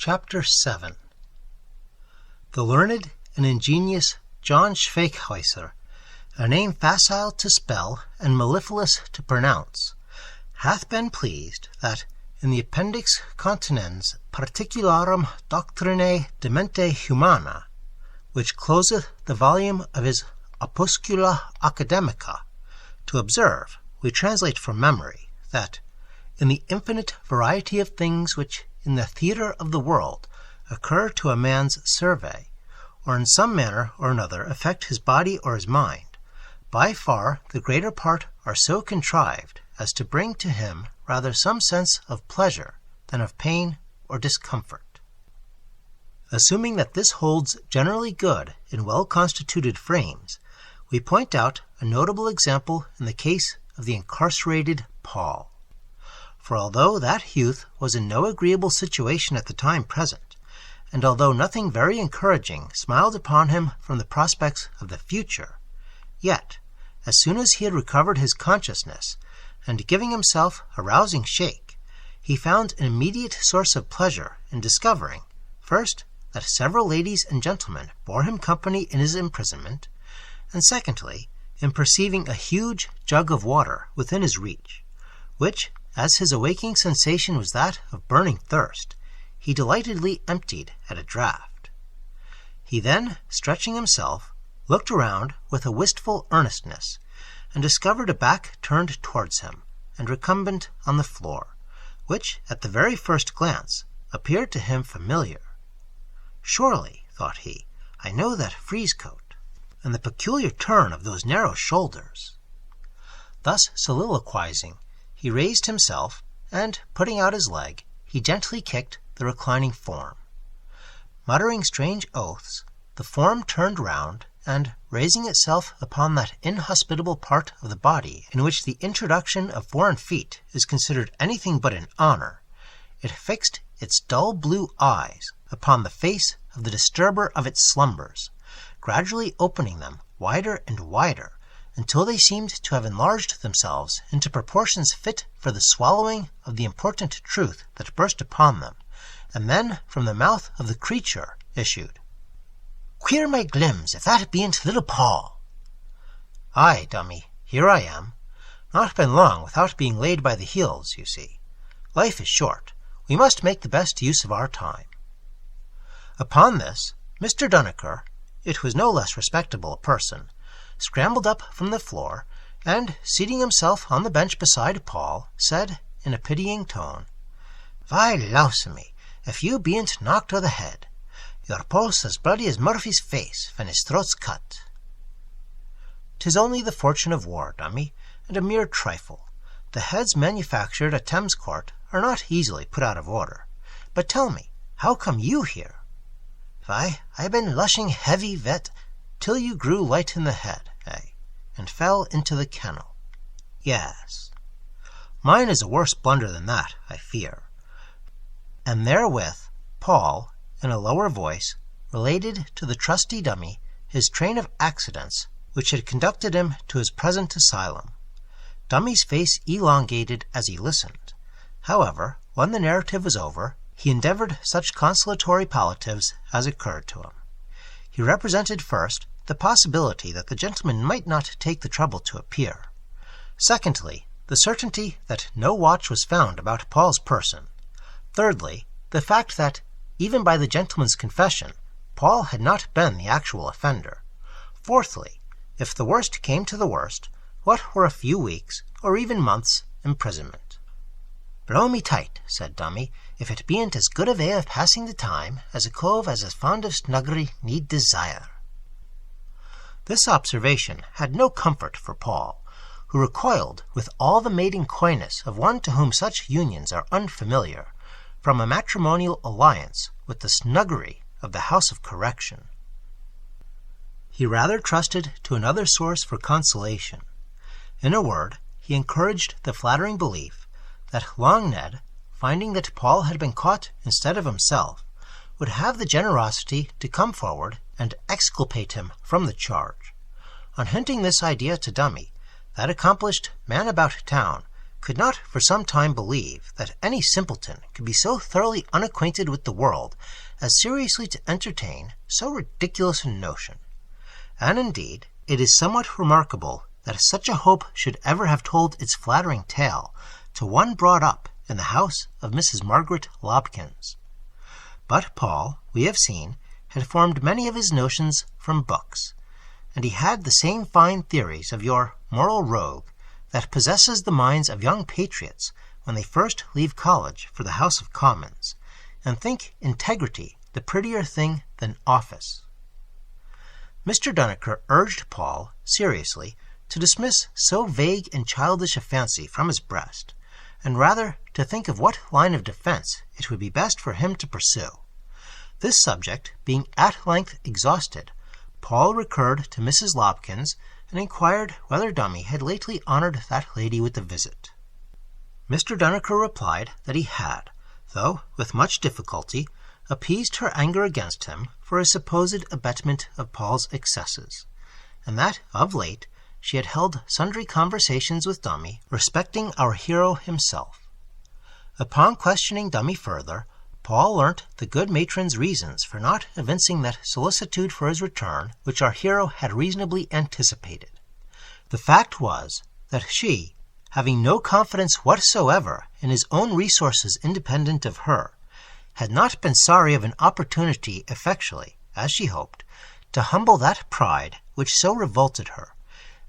Chapter 7 The learned and ingenious John Schweighäuser, a name facile to spell and mellifluous to pronounce, hath been pleased that in the Appendix Continens Particularum Doctrinae de Mente Humana, which closeth the volume of his Opuscula Academica, to observe, we translate from memory, that in the infinite variety of things which in the theatre of the world occur to a man's survey, or in some manner or another affect his body or his mind, by far the greater part are so contrived as to bring to him rather some sense of pleasure than of pain or discomfort. Assuming that this holds generally good in well-constituted frames, we point out a notable example in the case of the incarcerated Paul. For although that youth was in no agreeable situation at the time present, and although nothing very encouraging smiled upon him from the prospects of the future, yet, as soon as he had recovered his consciousness, and giving himself a rousing shake, he found an immediate source of pleasure in discovering, first, that several ladies and gentlemen bore him company in his imprisonment, and secondly, in perceiving a huge jug of water within his reach, which, as his awaking sensation was that of burning thirst, he delightedly emptied at a draught. He then, stretching himself, looked around with a wistful earnestness, and discovered a back turned towards him, and recumbent on the floor, which, at the very first glance, appeared to him familiar. Surely, thought he, I know that frieze coat, and the peculiar turn of those narrow shoulders. Thus soliloquizing, he raised himself, and, putting out his leg, he gently kicked the reclining form. Muttering strange oaths, the form turned round, and, raising itself upon that inhospitable part of the body in which the introduction of foreign feet is considered anything but an honor, it fixed its dull blue eyes upon the face of the disturber of its slumbers, gradually opening them wider and wider, until they seemed to have enlarged themselves into proportions fit for the swallowing of the important truth that burst upon them, and then from the mouth of the creature issued, "Queer my glims, if that bean't little Paul." "Aye, dummy, here I am. Not been long without being laid by the heels, you see. Life is short. We must make the best use of our time." Upon this, Mr. Duneker, it was no less respectable a person, scrambled up from the floor, and, seating himself on the bench beside Paul, said, in a pitying tone, "Why, laus-a-me, if you bean't knocked o' the head. Your pulse as bloody as Murphy's face when his throat's cut." "'Tis only the fortune of war, dummy, and a mere trifle. The heads manufactured at Thames Court are not easily put out of order. But tell me, how come you here?" "Why, I been lushing heavy vet till you grew light in the head, and fell into the kennel." "Yes. Mine is a worse blunder than that, I fear." And therewith Paul, in a lower voice, related to the trusty dummy his train of accidents which had conducted him to his present asylum. Dummy's face elongated as he listened. However, when the narrative was over, he endeavored such consolatory palliatives as occurred to him. He represented first the possibility that the gentleman might not take the trouble to appear. Secondly, the certainty that no watch was found about Paul's person. Thirdly, the fact that, even by the gentleman's confession, Paul had not been the actual offender. Fourthly, if the worst came to the worst, what were a few weeks, or even months, imprisonment? "Blow me tight," said Dummy, "if it bean't as good a way of passing the time as a cove as is fond of snuggery need desire." This observation had no comfort for Paul, who recoiled with all the maiden coyness of one to whom such unions are unfamiliar, from a matrimonial alliance with the snuggery of the house of correction. He rather trusted to another source for consolation. In a word, he encouraged the flattering belief that Long Ned, finding that Paul had been caught instead of himself, would have the generosity to come forward and exculpate him from the charge. On hinting this idea to Dummy, that accomplished man about town could not for some time believe that any simpleton could be so thoroughly unacquainted with the world as seriously to entertain so ridiculous a notion. And indeed, it is somewhat remarkable that such a hope should ever have told its flattering tale to one brought up in the house of Mrs. Margaret Lobkins. But Paul, we have seen, had formed many of his notions from books, and he had the same fine theories of your moral rogue that possesses the minds of young patriots when they first leave college for the House of Commons, and think integrity the prettier thing than office. Mr. Duneker urged Paul, seriously, to dismiss so vague and childish a fancy from his breast, and rather to think of what line of defense it would be best for him to pursue. This subject being at length exhausted, Paul recurred to Mrs. Lobkins and inquired whether Dummy had lately honored that lady with a visit. Mr. Duneker replied that he had, though with much difficulty, appeased her anger against him for his supposed abetment of Paul's excesses, and that, of late, she had held sundry conversations with Dummy respecting our hero himself. Upon questioning Dummy further, Paul learnt the good matron's reasons for not evincing that solicitude for his return which our hero had reasonably anticipated. The fact was that she, having no confidence whatsoever in his own resources independent of her, had not been sorry of an opportunity effectually, as she hoped, to humble that pride which so revolted her,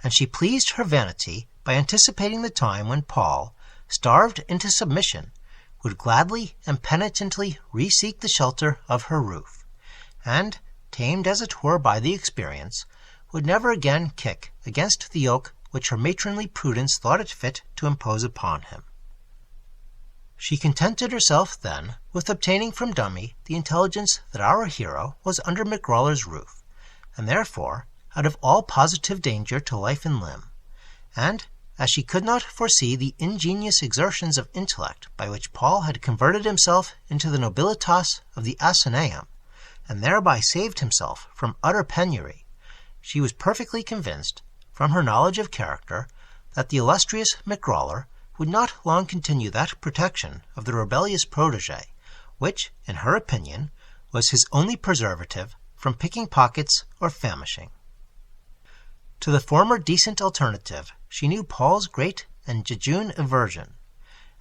and she pleased her vanity by anticipating the time when Paul, starved into submission, would gladly and penitently re-seek the shelter of her roof, and, tamed as it were by the experience, would never again kick against the yoke which her matronly prudence thought it fit to impose upon him. She contented herself then with obtaining from Dummy the intelligence that our hero was under McGrawler's roof, and therefore out of all positive danger to life and limb, and, as she could not foresee the ingenious exertions of intellect by which Paul had converted himself into the nobilitas of the Athenaeum, and thereby saved himself from utter penury, she was perfectly convinced, from her knowledge of character, that the illustrious McGrawler would not long continue that protection of the rebellious protege, which, in her opinion, was his only preservative from picking pockets or famishing. To the former decent alternative she knew Paul's great and jejune aversion,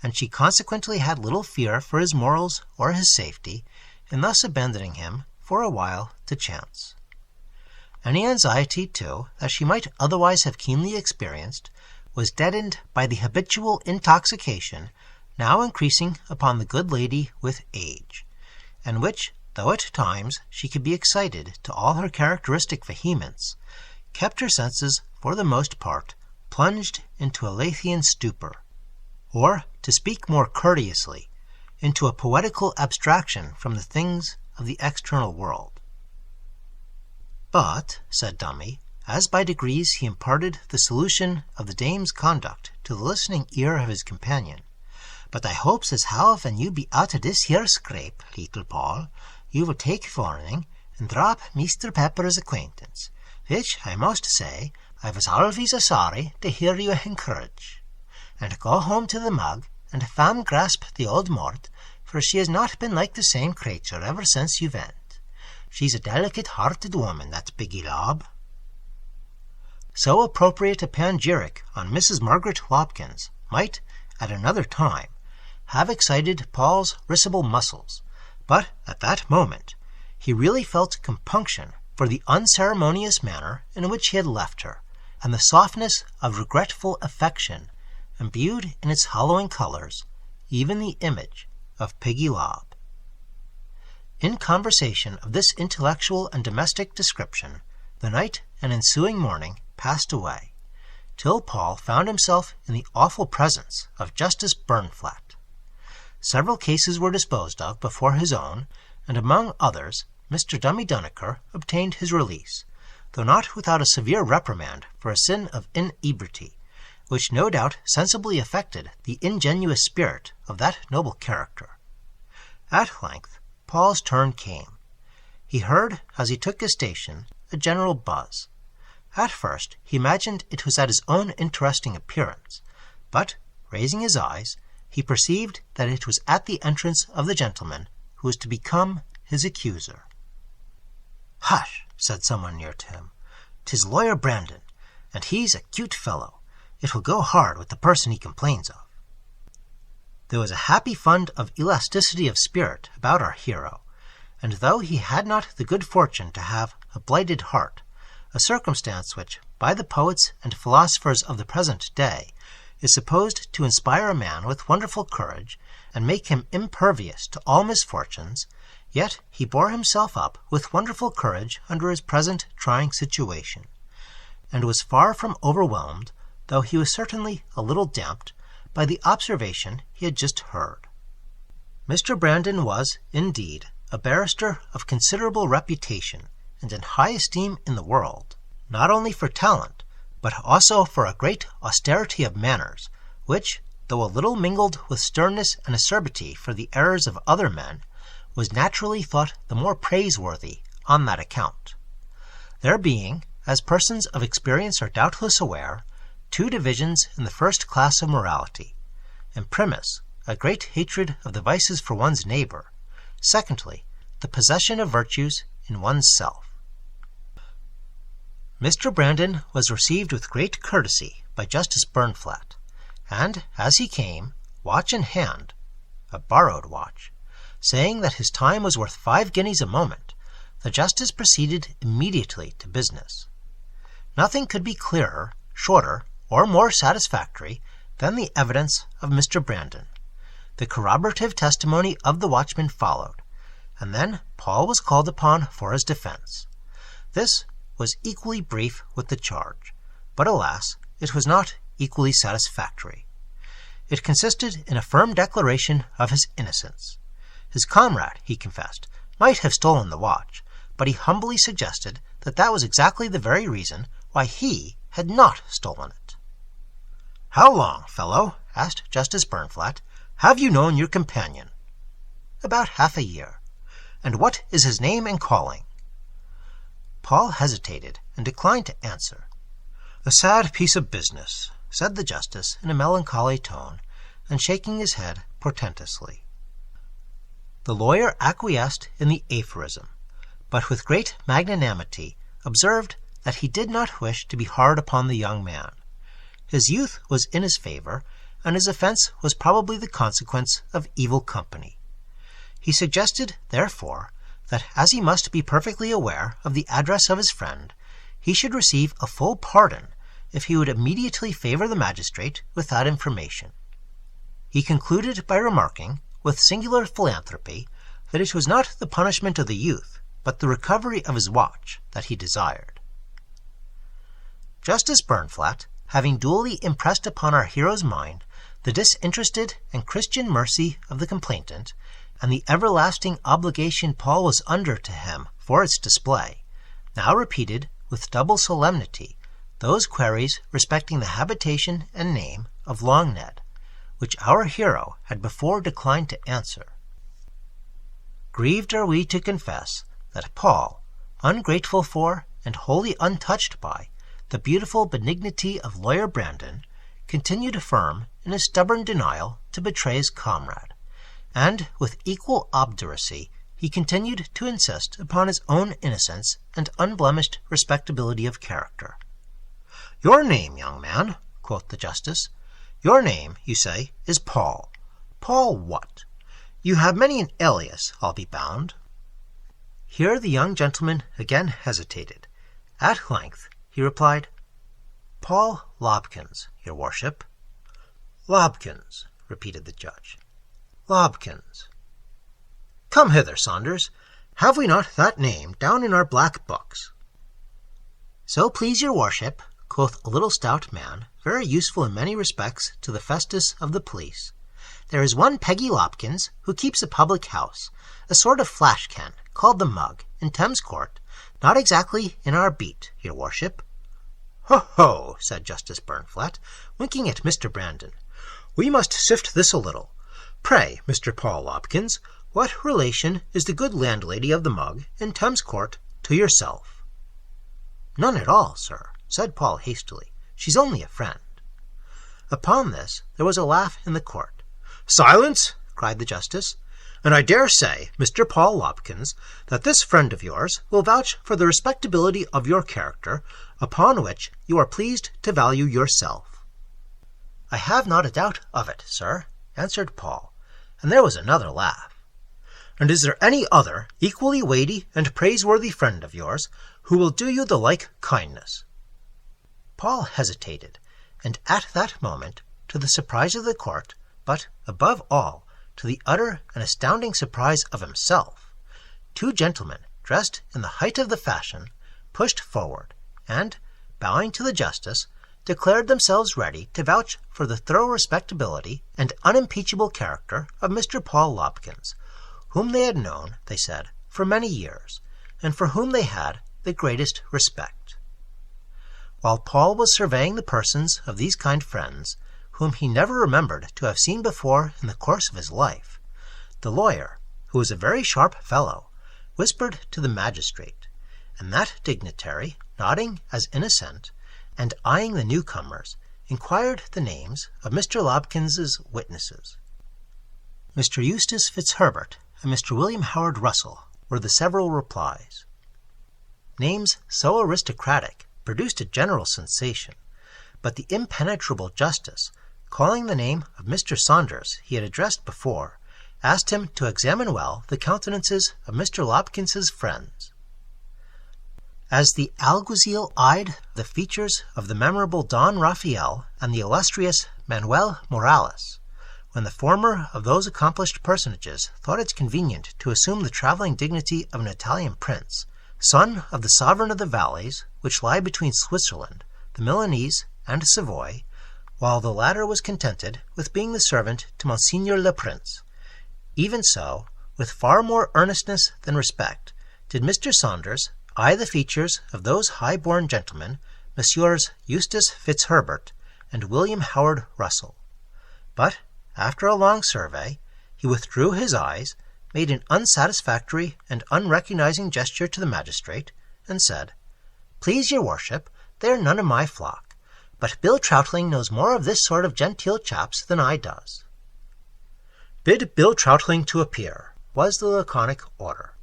and she consequently had little fear for his morals or his safety in thus abandoning him for a while to chance. Any anxiety, too, that she might otherwise have keenly experienced, was deadened by the habitual intoxication now increasing upon the good lady with age, and which, though at times she could be excited to all her characteristic vehemence, kept her senses, for the most part, plunged into a Lethean stupor, or, to speak more courteously, into a poetical abstraction from the things of the external world. But, said Dummy, as by degrees he imparted the solution of the dame's conduct to the listening ear of his companion, but I hopes as how when you be out of this here scrape, little Paul, you will take warning and drop Mr. Pepper's acquaintance, which, I must say, I was always a sorry to hear you encourage, and go home to the mug and fam grasp the old mort, for she has not been like the same creature ever since you went. She's a delicate-hearted woman, that Biggie Lob. So appropriate a panegyric on Mrs. Margaret Lobkins might, at another time, have excited Paul's risible muscles, but at that moment he really felt compunction for the unceremonious manner in which he had left her, and the softness of regretful affection imbued in its hallowing colors even the image of Piggy Lob. In conversation of this intellectual and domestic description, the night and ensuing morning passed away, till Paul found himself in the awful presence of Justice Burnflat. Several cases were disposed of before his own, and among others Mr. Dummy Duneker obtained his release, though not without a severe reprimand for a sin of inebriety, which no doubt sensibly affected the ingenuous spirit of that noble character. At length Paul's turn came. He heard, as he took his station, a general buzz. At first he imagined it was at his own interesting appearance, but raising his eyes, he perceived that it was at the entrance of the gentleman who was to become his accuser. "Hush!" said someone near to him. "'Tis Lawyer Brandon, and he's a cute fellow. It will go hard with the person he complains of." There was a happy fund of elasticity of spirit about our hero, and though he had not the good fortune to have a blighted heart, a circumstance which, by the poets and philosophers of the present day, is supposed to inspire a man with wonderful courage and make him impervious to all misfortunes, yet he bore himself up with wonderful courage under his present trying situation, and was far from overwhelmed, though he was certainly a little damped, by the observation he had just heard. Mr. Brandon was, indeed, a barrister of considerable reputation and in high esteem in the world, not only for talent, but also for a great austerity of manners, which, though a little mingled with sternness and acerbity for the errors of other men, was naturally thought the more praiseworthy on that account. There being, as persons of experience are doubtless aware, two divisions in the first class of morality: imprimis, a great hatred of the vices for one's neighbor; secondly, the possession of virtues in one's self. Mr. Brandon was received with great courtesy by Justice Burnflat, and as he came, watch in hand, a borrowed watch, saying that his time was worth 5 guineas a moment, the justice proceeded immediately to business. Nothing could be clearer, shorter, or more satisfactory than the evidence of Mr. Brandon. The corroborative testimony of the watchman followed, and then Paul was called upon for his defense. This was equally brief with the charge, but alas, it was not equally satisfactory. It consisted in a firm declaration of his innocence. His comrade, he confessed, might have stolen the watch, but he humbly suggested that that was exactly the very reason why he had not stolen it. "How long, fellow," asked Justice Burnflat, "have you known your companion?" "About half a year." "And what is his name and calling?" Paul hesitated and declined to answer. "A sad piece of business," said the justice in a melancholy tone, and shaking his head portentously. The lawyer acquiesced in the aphorism, but with great magnanimity observed that he did not wish to be hard upon the young man. His youth was in his favor, and his offense was probably the consequence of evil company. He suggested, therefore, that as he must be perfectly aware of the address of his friend, he should receive a full pardon if he would immediately favor the magistrate with that information. He concluded by remarking, with singular philanthropy, that it was not the punishment of the youth, but the recovery of his watch, that he desired. Justice Burnflat, having duly impressed upon our hero's mind the disinterested and Christian mercy of the complainant, and the everlasting obligation Paul was under to him for its display, now repeated with double solemnity those queries respecting the habitation and name of Long Ned, which our hero had before declined to answer. Grieved are we to confess that Paul, ungrateful for and wholly untouched by the beautiful benignity of Lawyer Brandon, continued firm in his stubborn denial to betray his comrade, and with equal obduracy he continued to insist upon his own innocence and unblemished respectability of character. "Your name, young man," quoth the justice, "your name, you say, is Paul. Paul what? You have many an alias, I'll be bound." Here the young gentleman again hesitated. At length he replied, "Paul Lobkins, your worship." "Lobkins," repeated the judge. "Lobkins. Come hither, Saunders. Have we not that name down in our black books?" "So please your worship," quoth a little stout man, very useful in many respects to the festus of the police. "There is one Peggy Lobkins, who keeps a public house, a sort of flash-can, called the Mug, in Thames Court, not exactly in our beat, your worship." "Ho, ho," said Justice Burnflat, winking at Mr. Brandon. "We must sift this a little. Pray, Mr. Paul Lobkins, what relation is the good landlady of the Mug in Thames Court to yourself?" "None at all, sir," said Paul hastily. "She's only a friend." Upon this there was a laugh in the court. "Silence!" cried the justice. "And I dare say, Mr. Paul Lobkins, that this friend of yours will vouch for the respectability of your character, upon which you are pleased to value yourself." "I have not a doubt of it, sir," answered Paul, and there was another laugh. "And is there any other equally weighty and praiseworthy friend of yours who will do you the like kindness?" Paul hesitated, and at that moment, to the surprise of the court, but, above all, to the utter and astounding surprise of himself, two gentlemen, dressed in the height of the fashion, pushed forward, and, bowing to the justice, declared themselves ready to vouch for the thorough respectability and unimpeachable character of Mr. Paul Lobkins, whom they had known, they said, for many years, and for whom they had the greatest respect. While Paul was surveying the persons of these kind friends, whom he never remembered to have seen before in the course of his life, the lawyer, who was a very sharp fellow, whispered to the magistrate, and that dignitary, nodding as in assent, and eyeing the newcomers, inquired the names of Mr. Lobkins's witnesses. Mr. Eustace Fitzherbert and Mr. William Howard Russell were the several replies. Names so aristocratic produced a general sensation, but the impenetrable justice, calling the name of Mr. Saunders he had addressed before, asked him to examine well the countenances of Mr. Lobkins's friends. As the alguazil eyed the features of the memorable Don Raphael and the illustrious Manuel Morales, when the former of those accomplished personages thought it convenient to assume the travelling dignity of an Italian prince, son of the sovereign of the valleys which lie between Switzerland, the Milanese, and Savoy, while the latter was contented with being the servant to Monseigneur le Prince, even so, with far more earnestness than respect, did Mr. Saunders eye the features of those high-born gentlemen, Messrs. Eustace Fitzherbert and William Howard Russell. But, after a long survey, he withdrew his eyes, made an unsatisfactory and unrecognizing gesture to the magistrate, and said, "Please your worship, they are none of my flock, but Bill Troutling knows more of this sort of genteel chaps than I does." "Bid Bill Troutling to appear," was the laconic order.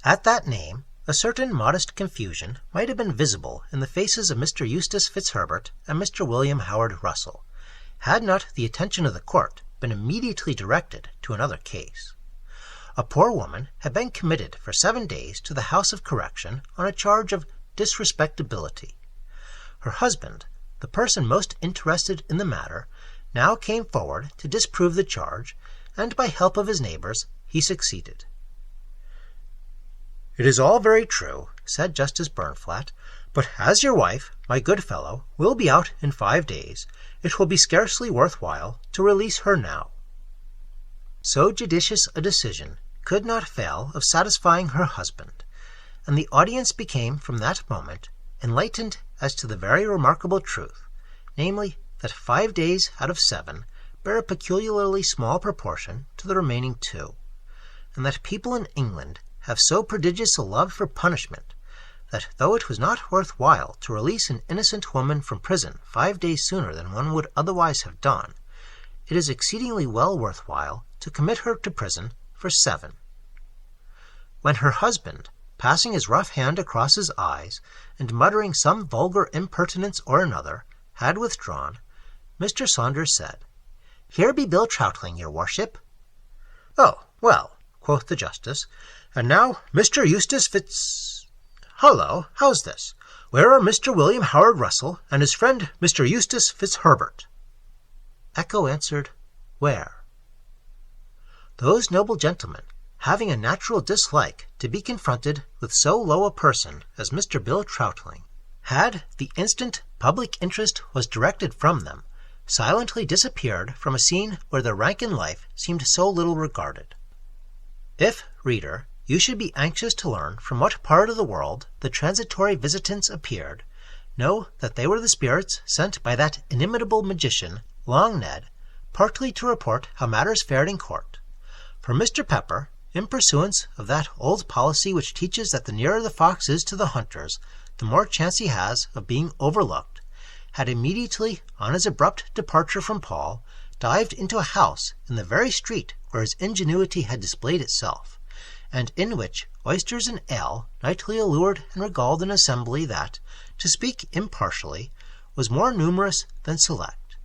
At that name, a certain modest confusion might have been visible in the faces of Mr. Eustace Fitzherbert and Mr. William Howard Russell, had not the attention of the court been immediately directed to another case. A poor woman had been committed for 7 days to the House of Correction on a charge of disrespectability. Her husband, the person most interested in the matter, now came forward to disprove the charge, and by help of his neighbors he succeeded. "It is all very true," said Justice Burnflat, "but as your wife, my good fellow, will be out in 5 days, it will be scarcely worth while to release her now." So judicious a decision could not fail of satisfying her husband, and the audience became from that moment enlightened as to the very remarkable truth, namely, that 5 days out of 7 bear a peculiarly small proportion to the remaining 2, and that people in England have so prodigious a love for punishment, that though it was not worth while to release an innocent woman from prison 5 days sooner than one would otherwise have done, it is exceedingly well worth while to commit her to prison for 7. When her husband, passing his rough hand across his eyes, and muttering some vulgar impertinence or another, had withdrawn, Mr. Saunders said, "Here be Bill Troutling, your worship." "Oh, well," quoth the justice, "and now Mr. Eustace Hullo, how's this? Where are Mr. William Howard Russell and his friend Mr. Eustace Fitzherbert?" Echo answered, "Where?" Those noble gentlemen, having a natural dislike to be confronted with so low a person as Mr. Bill Troutling, had, the instant public interest was directed from them, silently disappeared from a scene where their rank in life seemed so little regarded. If, reader, you should be anxious to learn from what part of the world the transitory visitants appeared, know that they were the spirits sent by that inimitable magician, Long Ned, partly to report how matters fared in court. For Mr. Pepper, in pursuance of that old policy which teaches that the nearer the fox is to the hunters, the more chance he has of being overlooked, had immediately on his abrupt departure from Paul dived into a house in the very street where his ingenuity had displayed itself, and in which oysters and ale nightly allured and regaled an assembly that, to speak impartially, was more numerous than select.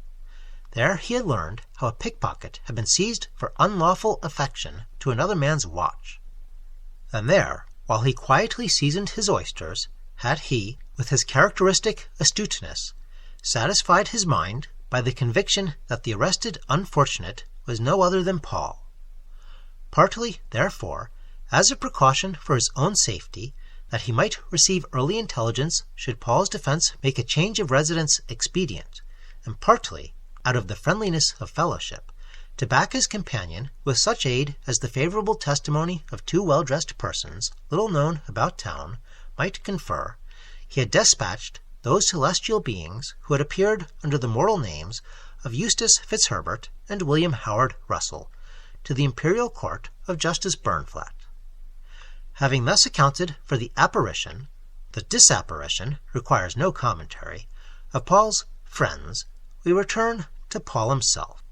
There he had learned how a pickpocket had been seized for unlawful affection to another man's watch. And there, while he quietly seasoned his oysters, had he, with his characteristic astuteness, satisfied his mind by the conviction that the arrested unfortunate was no other than Paul. Partly, therefore, as a precaution for his own safety, that he might receive early intelligence should Paul's defense make a change of residence expedient, and partly, out of the friendliness of fellowship, to back his companion with such aid as the favorable testimony of two well-dressed persons, little known about town, might confer, he had despatched those celestial beings who had appeared under the mortal names of Eustace Fitzherbert and William Howard Russell to the imperial court of Justice Burnflat. Having thus accounted for the apparition, the disapparition requires no commentary, of Paul's friends, we return to Paul himself.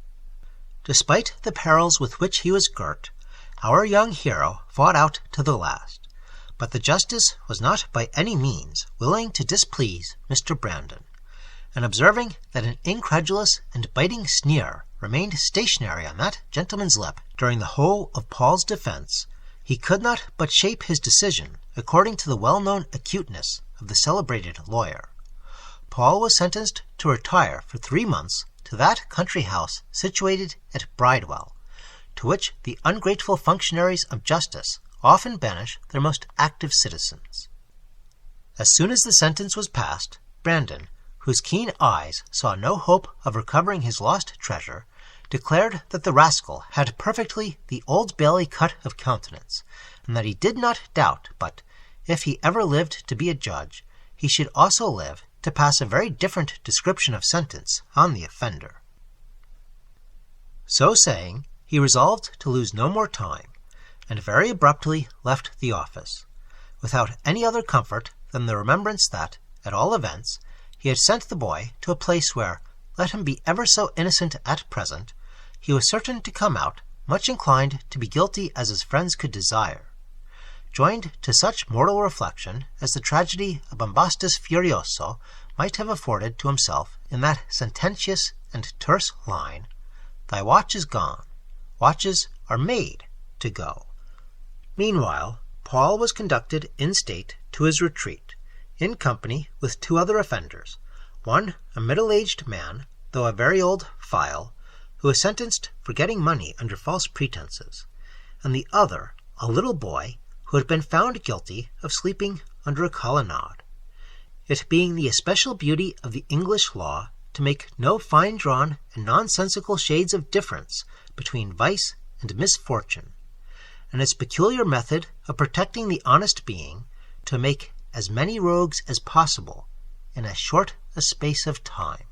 Despite the perils with which he was girt, our young hero fought out to the last, but the justice was not by any means willing to displease Mr. Brandon, and observing that an incredulous and biting sneer remained stationary on that gentleman's lip during the whole of Paul's defense, he could not but shape his decision according to the well-known acuteness of the celebrated lawyer. Paul was sentenced to retire for 3 months to that country house situated at Bridewell, to which the ungrateful functionaries of justice often banish their most active citizens. As soon as the sentence was passed, Brandon, whose keen eyes saw no hope of recovering his lost treasure, declared that the rascal had perfectly the Old Bailey cut of countenance, and that he did not doubt but, if he ever lived to be a judge, he should also live to pass a very different description of sentence on the offender. So saying, he resolved to lose no more time, and very abruptly left the office, without any other comfort than the remembrance that, at all events, he had sent the boy to a place where, let him be ever so innocent at present, he was certain to come out much inclined to be guilty as his friends could desire, joined to such mortal reflection as the tragedy of Bombastus Furioso might have afforded to himself in that sententious and terse line, "Thy watch is gone, watches are made to go." Meanwhile, Paul was conducted in state to his retreat, in company with 2 other offenders, one a middle-aged man, though a very old file, who was sentenced for getting money under false pretenses, and the other a little boy who had been found guilty of sleeping under a colonnade, it being the especial beauty of the English law to make no fine-drawn and nonsensical shades of difference between vice and misfortune, and its peculiar method of protecting the honest being to make as many rogues as possible in as short a space of time.